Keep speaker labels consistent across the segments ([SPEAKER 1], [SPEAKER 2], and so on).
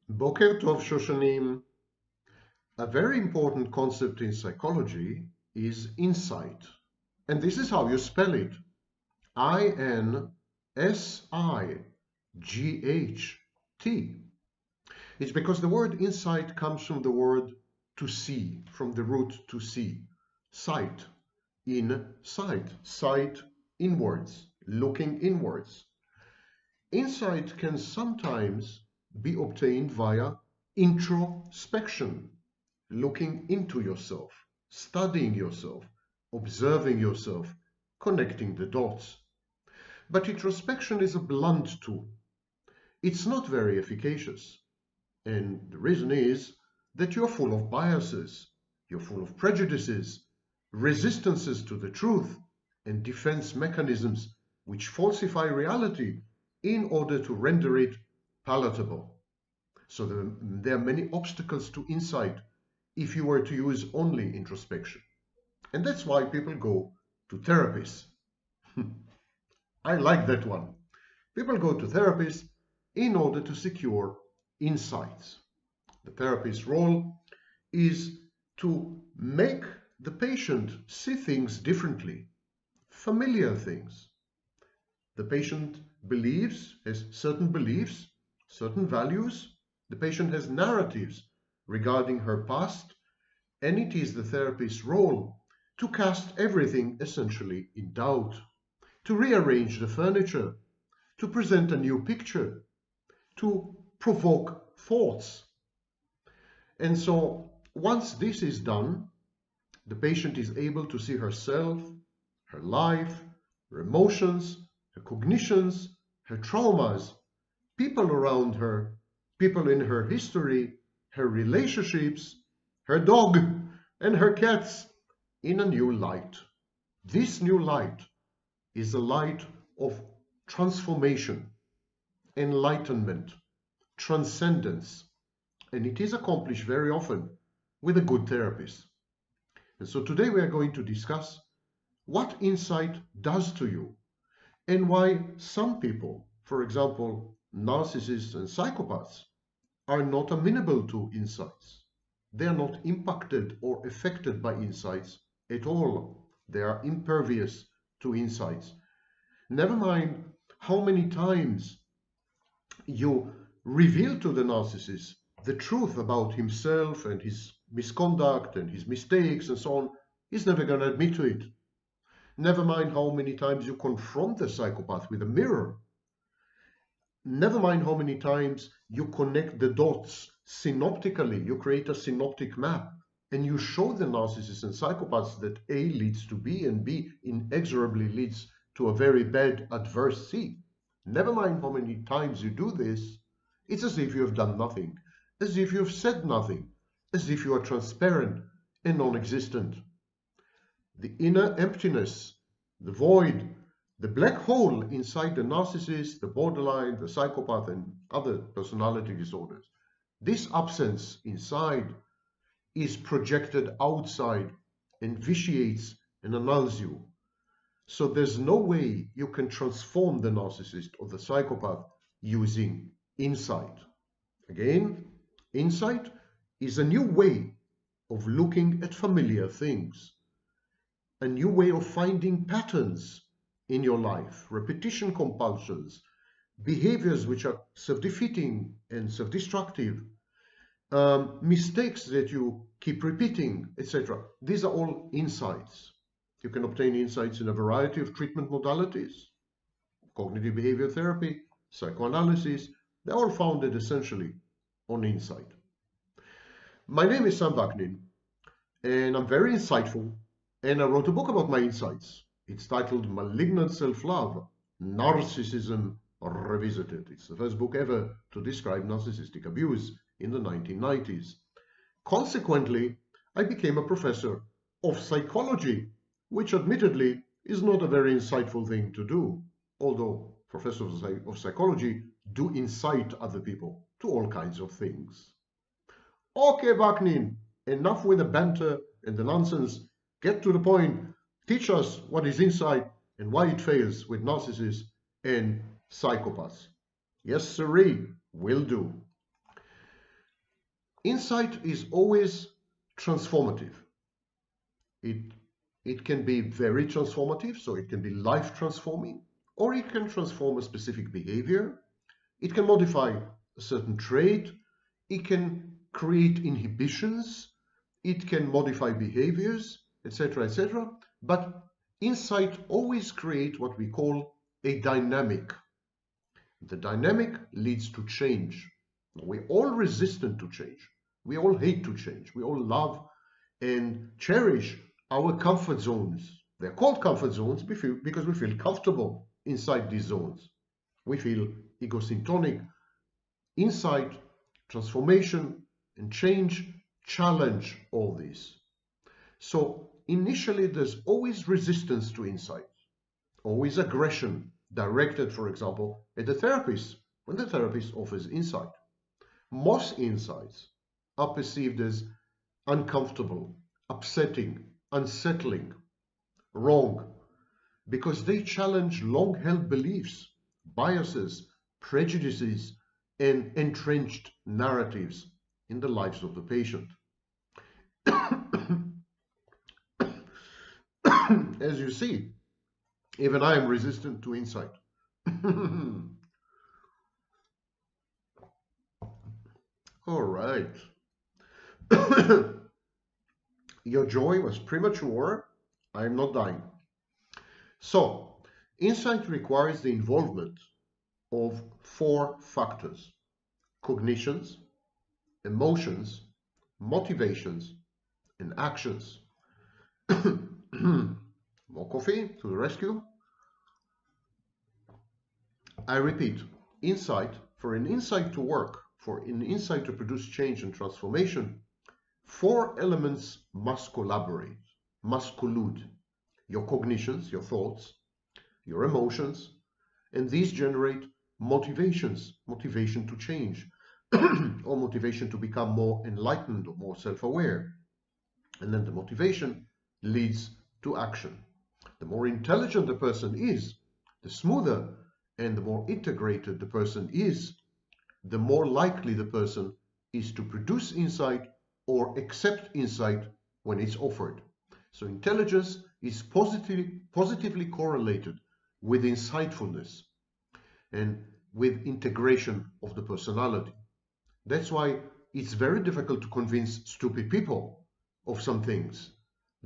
[SPEAKER 1] Boker Tov Shoshanim. A very important concept in psychology is insight. And this is how you spell it. INSIGHT. It's because the word insight comes from the word to see, from the root to see. Sight, sight inwards, looking inwards. Insight can sometimes be obtained via introspection, looking into yourself, studying yourself, observing yourself, connecting the dots. But introspection is a blunt tool. It's not very efficacious. And the reason is that you're full of biases, you're full of prejudices, resistances to the truth, and defense mechanisms which falsify reality in order to render it palatable. So there are many obstacles to insight if you were to use only introspection. And that's why people go to therapists. I like that one. People go to therapists in order to secure insights. The therapist's role is to make the patient see things differently, familiar things. The patient has certain beliefs, certain values. The patient has narratives regarding her past, and it is the therapist's role to cast everything essentially in doubt, to rearrange the furniture, to present a new picture, to provoke thoughts. And so once this is done, the patient is able to see herself, her life, her emotions, her cognitions, her traumas, people around her, people in her history, her relationships, her dog, and her cats in a new light. This new light is a light of transformation, enlightenment, transcendence, and it is accomplished very often with a good therapist. And so today we are going to discuss what insight does to you and why some people, for example, narcissists and psychopaths, are not amenable to insights. They are not impacted or affected by insights at all. They are impervious to insights. Never mind how many times you reveal to the narcissist the truth about himself and his misconduct and his mistakes and so on, he's never going to admit to it. Never mind how many times you confront the psychopath with a mirror. Never mind how many times you connect the dots synoptically. You create a synoptic map and you show the narcissists and psychopaths that A leads to B and B inexorably leads to a very bad adverse C. Never mind how many times you do this, it's as if you have done nothing, as if you have said nothing, as if you are transparent and non-existent. The inner emptiness, the void, the black hole inside the narcissist, the borderline, the psychopath, and other personality disorders. This absence inside is projected outside and vitiates and annuls you. So there's no way you can transform the narcissist or the psychopath using insight. Again, insight is a new way of looking at familiar things, a new way of finding patterns in your life, repetition compulsions, behaviors which are self-defeating and self-destructive, mistakes that you keep repeating, etc. These are all insights. You can obtain insights in a variety of treatment modalities, cognitive behavior therapy, psychoanalysis. They're all founded essentially on insight. My name is Sam Vaknin, and I'm very insightful, and I wrote a book about my insights. It's titled Malignant Self-Love, Narcissism Revisited. It's the first book ever to describe narcissistic abuse in the 1990s. Consequently, I became a professor of psychology, which admittedly is not a very insightful thing to do, although professors of psychology do incite other people to all kinds of things. Okay, Vaknin, enough with the banter and the nonsense. Get to the point. Teach us what is insight and why it fails with narcissists and psychopaths. Yes, sirree, will do. Insight is always transformative. It can be very transformative, so it can be life transforming, or it can transform a specific behavior. It can modify a certain trait. It can create inhibitions. It can modify behaviors, etc., etc. But insight always creates what we call a dynamic. The dynamic leads to change. We're all resistant to change. We all hate to change. We all love and cherish our comfort zones. They're called comfort zones because we feel comfortable inside these zones. We feel egosyntonic. Insight, transformation, and change challenge all this. So initially, there's always resistance to insight, always aggression directed, for example, at the therapist when the therapist offers insight. Most insights are perceived as uncomfortable, upsetting, unsettling, wrong, because they challenge long-held beliefs, biases, prejudices, and entrenched narratives in the lives of the patient. As you see, even I am resistant to insight. All right. Your joy was premature. I am not dying. So, insight requires the involvement of 4 factors: cognitions, emotions, motivations, and actions. More coffee to the rescue. I repeat, for an insight to work, for an insight to produce change and transformation, 4 elements must collaborate, must collude. Your cognitions, your thoughts, your emotions, and these generate motivations, motivation to change, or motivation to become more enlightened or more self-aware. And then the motivation leads to action. The more intelligent the person is, the smoother and the more integrated the person is, the more likely the person is to produce insight or accept insight when it's offered. So intelligence is positively correlated with insightfulness and with integration of the personality. That's why it's very difficult to convince stupid people of some things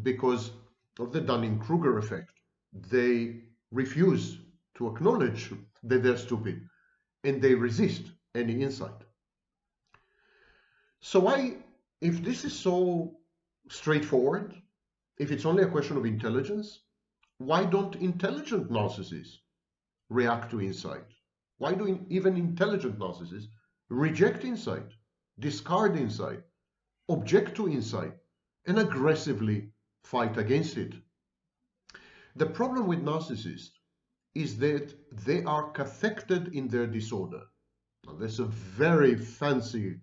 [SPEAKER 1] because of the Dunning-Kruger effect. They refuse to acknowledge that they're stupid and they resist any insight. So if this is so straightforward, if it's only a question of intelligence, why don't intelligent narcissists react to insight? Why do even intelligent narcissists reject insight, discard insight, object to insight, and aggressively fight against it? The problem with narcissists is that they are cathected in their disorder. Now, that's a very fancy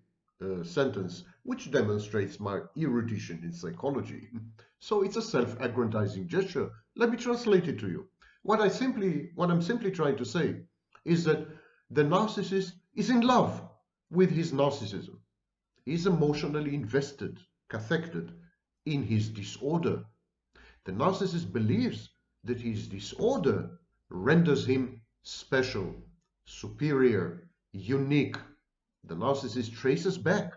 [SPEAKER 1] sentence which demonstrates my erudition in psychology. So it's a self-aggrandizing gesture. Let me translate it to you. What I'm simply trying to say is that the narcissist is in love with his narcissism. He's emotionally invested, cathected in his disorder. The narcissist believes that his disorder renders him special, superior, unique. The narcissist traces back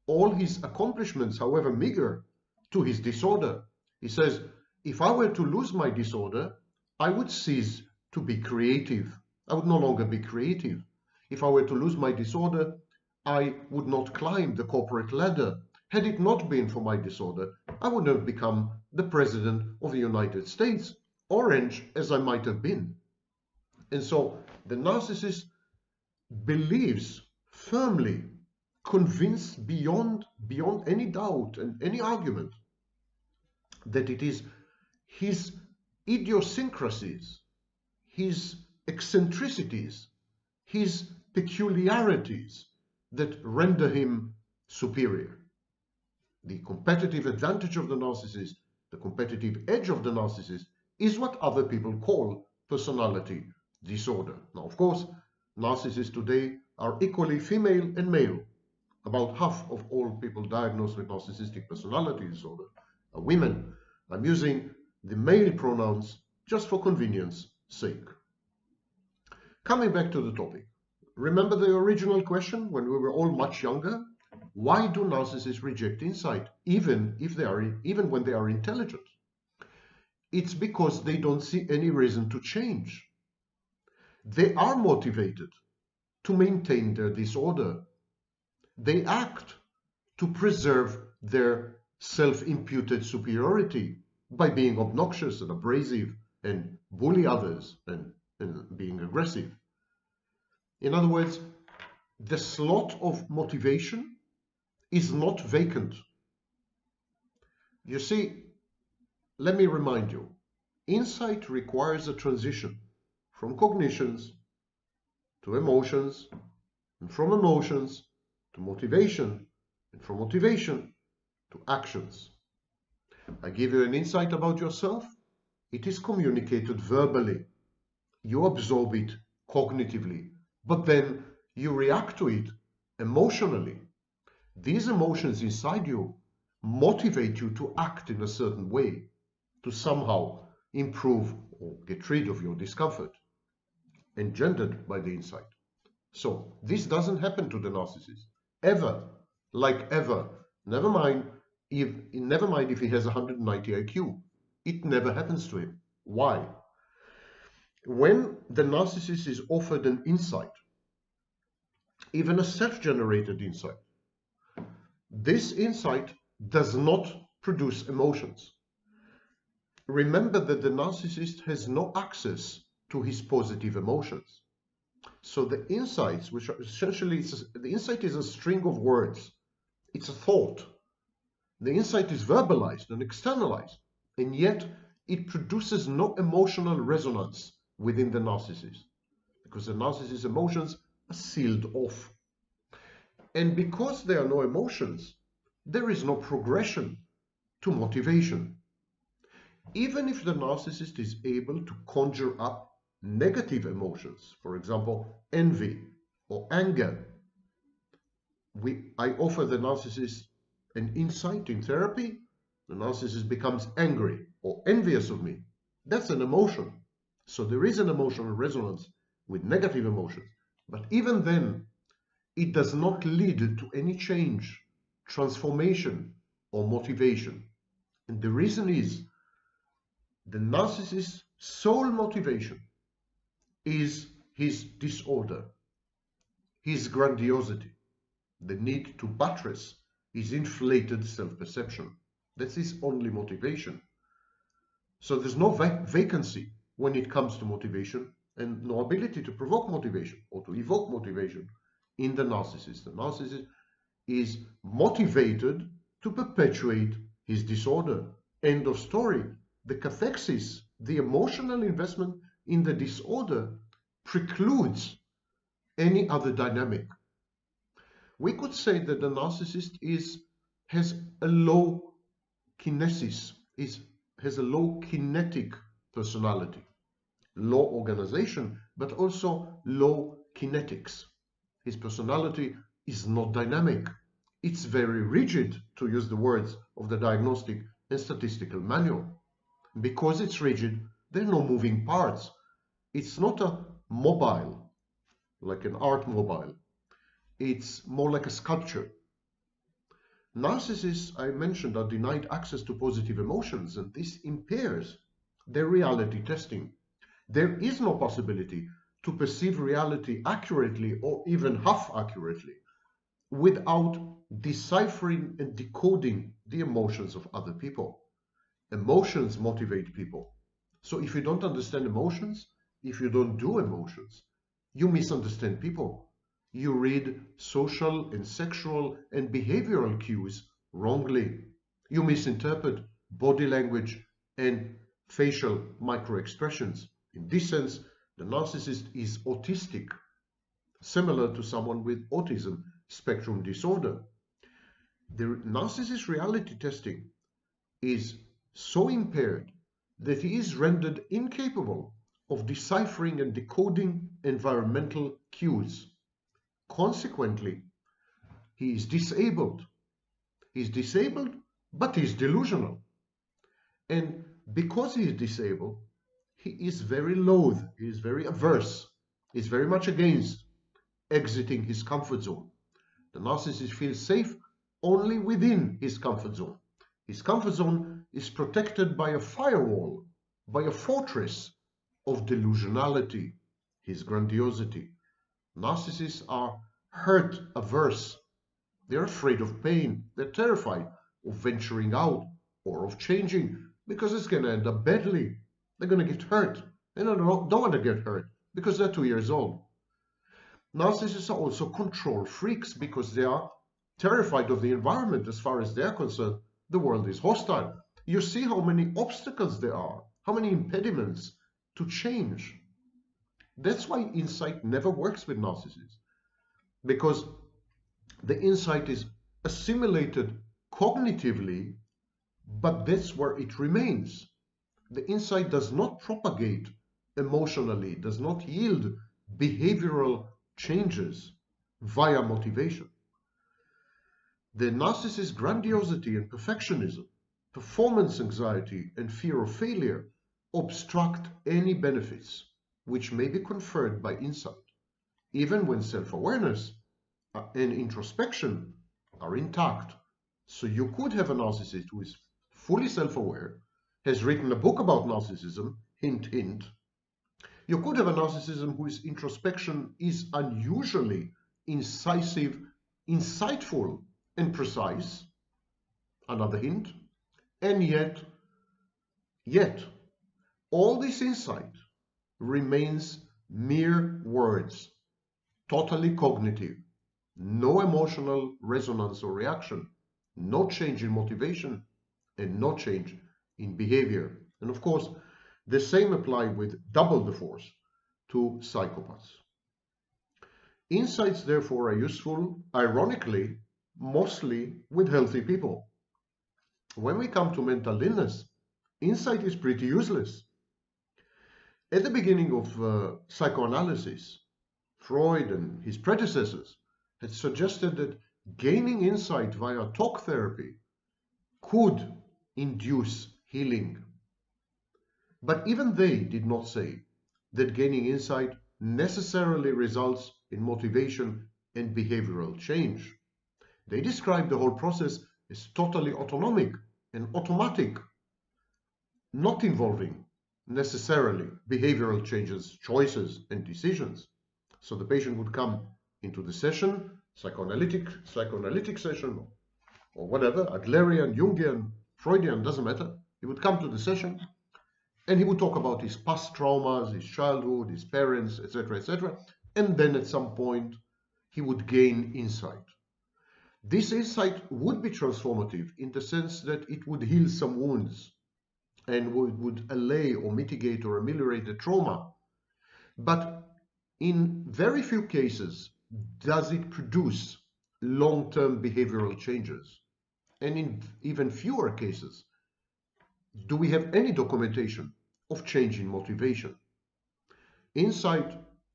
[SPEAKER 1] all his accomplishments, however meager, to his disorder. He says, if I were to lose my disorder, I would cease to be creative. I would no longer be creative. If I were to lose my disorder, I would not climb the corporate ladder. Had it not been for my disorder, I would have become the President of the United States, orange as I might have been. And so the narcissist believes firmly, convinced beyond any doubt and any argument, that it is his idiosyncrasies, his eccentricities, his peculiarities that render him superior. The competitive advantage of the narcissist, the competitive edge of the narcissist, is what other people call personality disorder. Now, of course, narcissists today are equally female and male. About half of all people diagnosed with narcissistic personality disorder are women. I'm using the male pronouns just for convenience sake. Coming back to the topic, remember the original question when we were all much younger? Why do narcissists reject insight, even when they are intelligent? It's because they don't see any reason to change. They are motivated to maintain their disorder. They act to preserve their self-imputed superiority by being obnoxious and abrasive and bully others and being aggressive. In other words, the slot of motivation is not vacant. You see, let me remind you, insight requires a transition from cognitions to emotions, and from emotions to motivation, and from motivation to actions. I give you an insight about yourself. It is communicated verbally. You absorb it cognitively, but then you react to it emotionally. These emotions inside you motivate you to act in a certain way, to somehow improve or get rid of your discomfort engendered by the insight. So this doesn't happen to the narcissist ever, like ever. Never mind if he has 190 IQ. It never happens to him. Why? When the narcissist is offered an insight, even a self-generated insight, this insight does not produce emotions. Remember that the narcissist has no access to his positive emotions. So the insights, which are essentially, the insight is a string of words. It's a thought. The insight is verbalized and externalized, and yet it produces no emotional resonance within the narcissist, because the narcissist's emotions are sealed off. And because there are no emotions, there is no progression to motivation. Even if the narcissist is able to conjure up negative emotions, for example, envy or anger, I offer the narcissist an insight in therapy, the narcissist becomes angry or envious of me. That's an emotion. So there is an emotional resonance with negative emotions. But even then, it does not lead to any change, transformation, or motivation. And the reason is the narcissist's sole motivation is his disorder, his grandiosity, the need to buttress his inflated self-perception. That's his only motivation. So there's no vacancy when it comes to motivation and no ability to provoke motivation or to evoke motivation in the narcissist. The narcissist is motivated to perpetuate his disorder. End of story. The cathexis, the emotional investment in the disorder, precludes any other dynamic. We could say that the narcissist has a low kinesis, has a low kinetic personality, low organization, but also low kinetics. His personality is not dynamic. It's very rigid, to use the words of the Diagnostic and Statistical Manual. Because it's rigid, there are no moving parts. It's not a mobile, like an art mobile. It's more like a sculpture. Narcissists, I mentioned, are denied access to positive emotions, and this impairs their reality testing. There is no possibility to perceive reality accurately or even half accurately without deciphering and decoding the emotions of other people. Emotions motivate people. So if you don't understand emotions, if you don't do emotions, you misunderstand people. You read social and sexual and behavioral cues wrongly. You misinterpret body language and facial microexpressions. In this sense, the narcissist is autistic, similar to someone with autism spectrum disorder. The narcissist reality testing is so impaired that he is rendered incapable of deciphering and decoding environmental cues. Consequently, He is disabled. He's disabled, but he's delusional. And because he is disabled, he is very loath, he is very averse, he's very much against exiting his comfort zone. The narcissist feels safe only within his comfort zone. His comfort zone is protected by a firewall, by a fortress of delusionality, his grandiosity. Narcissists are hurt-averse. They're afraid of pain. They're terrified of venturing out or of changing because it's going to end up badly. They're going to get hurt. They don't want to get hurt because they're 2 years old. Narcissists are also control freaks because they are terrified of the environment. As far as they're concerned, the world is hostile. You see how many obstacles there are, how many impediments to change. That's why insight never works with narcissists, because the insight is assimilated cognitively, but that's where it remains. The insight does not propagate emotionally, does not yield behavioral changes via motivation. The narcissist's grandiosity and perfectionism, performance anxiety and fear of failure obstruct any benefits which may be conferred by insight, even when self-awareness and introspection are intact. So you could have a narcissist who is fully self-aware, has written a book about narcissism, hint, hint. You could have a narcissism whose introspection is unusually incisive, insightful, and precise, another hint, and yet, all this insight remains mere words, totally cognitive, no emotional resonance or reaction, no change in motivation, and no change in behavior. And of course, the same applies with double the force to psychopaths. Insights, therefore, are useful, ironically, mostly with healthy people. When we come to mental illness, insight is pretty useless. At the beginning of psychoanalysis, Freud and his predecessors had suggested that gaining insight via talk therapy could induce healing. But even they did not say that gaining insight necessarily results in motivation and behavioral change. They described the whole process as totally autonomic and automatic, not involving necessarily behavioral changes, choices, and decisions. So the patient would come into the session, psychoanalytic session, or whatever, Adlerian, Jungian, Freudian, doesn't matter. He would come to the session and he would talk about his past traumas, his childhood, his parents, etc., etc. And then at some point, he would gain insight. This insight would be transformative in the sense that it would heal some wounds and would allay or mitigate or ameliorate the trauma. But in very few cases does it produce long-term behavioral changes. And in even fewer cases do we have any documentation of change in motivation. Insight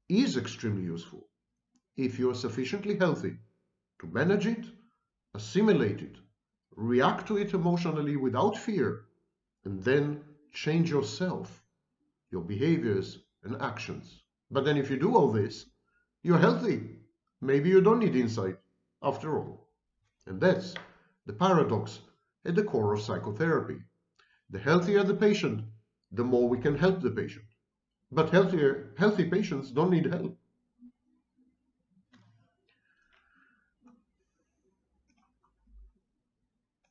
[SPEAKER 1] is extremely useful if you are sufficiently healthy to manage it, assimilate it, react to it emotionally without fear, and then change yourself, your behaviors and actions. But then if you do all this, you're healthy. Maybe you don't need insight after all. And that's the paradox at the core of psychotherapy. The healthier the patient, the more we can help the patient. But healthy patients don't need help.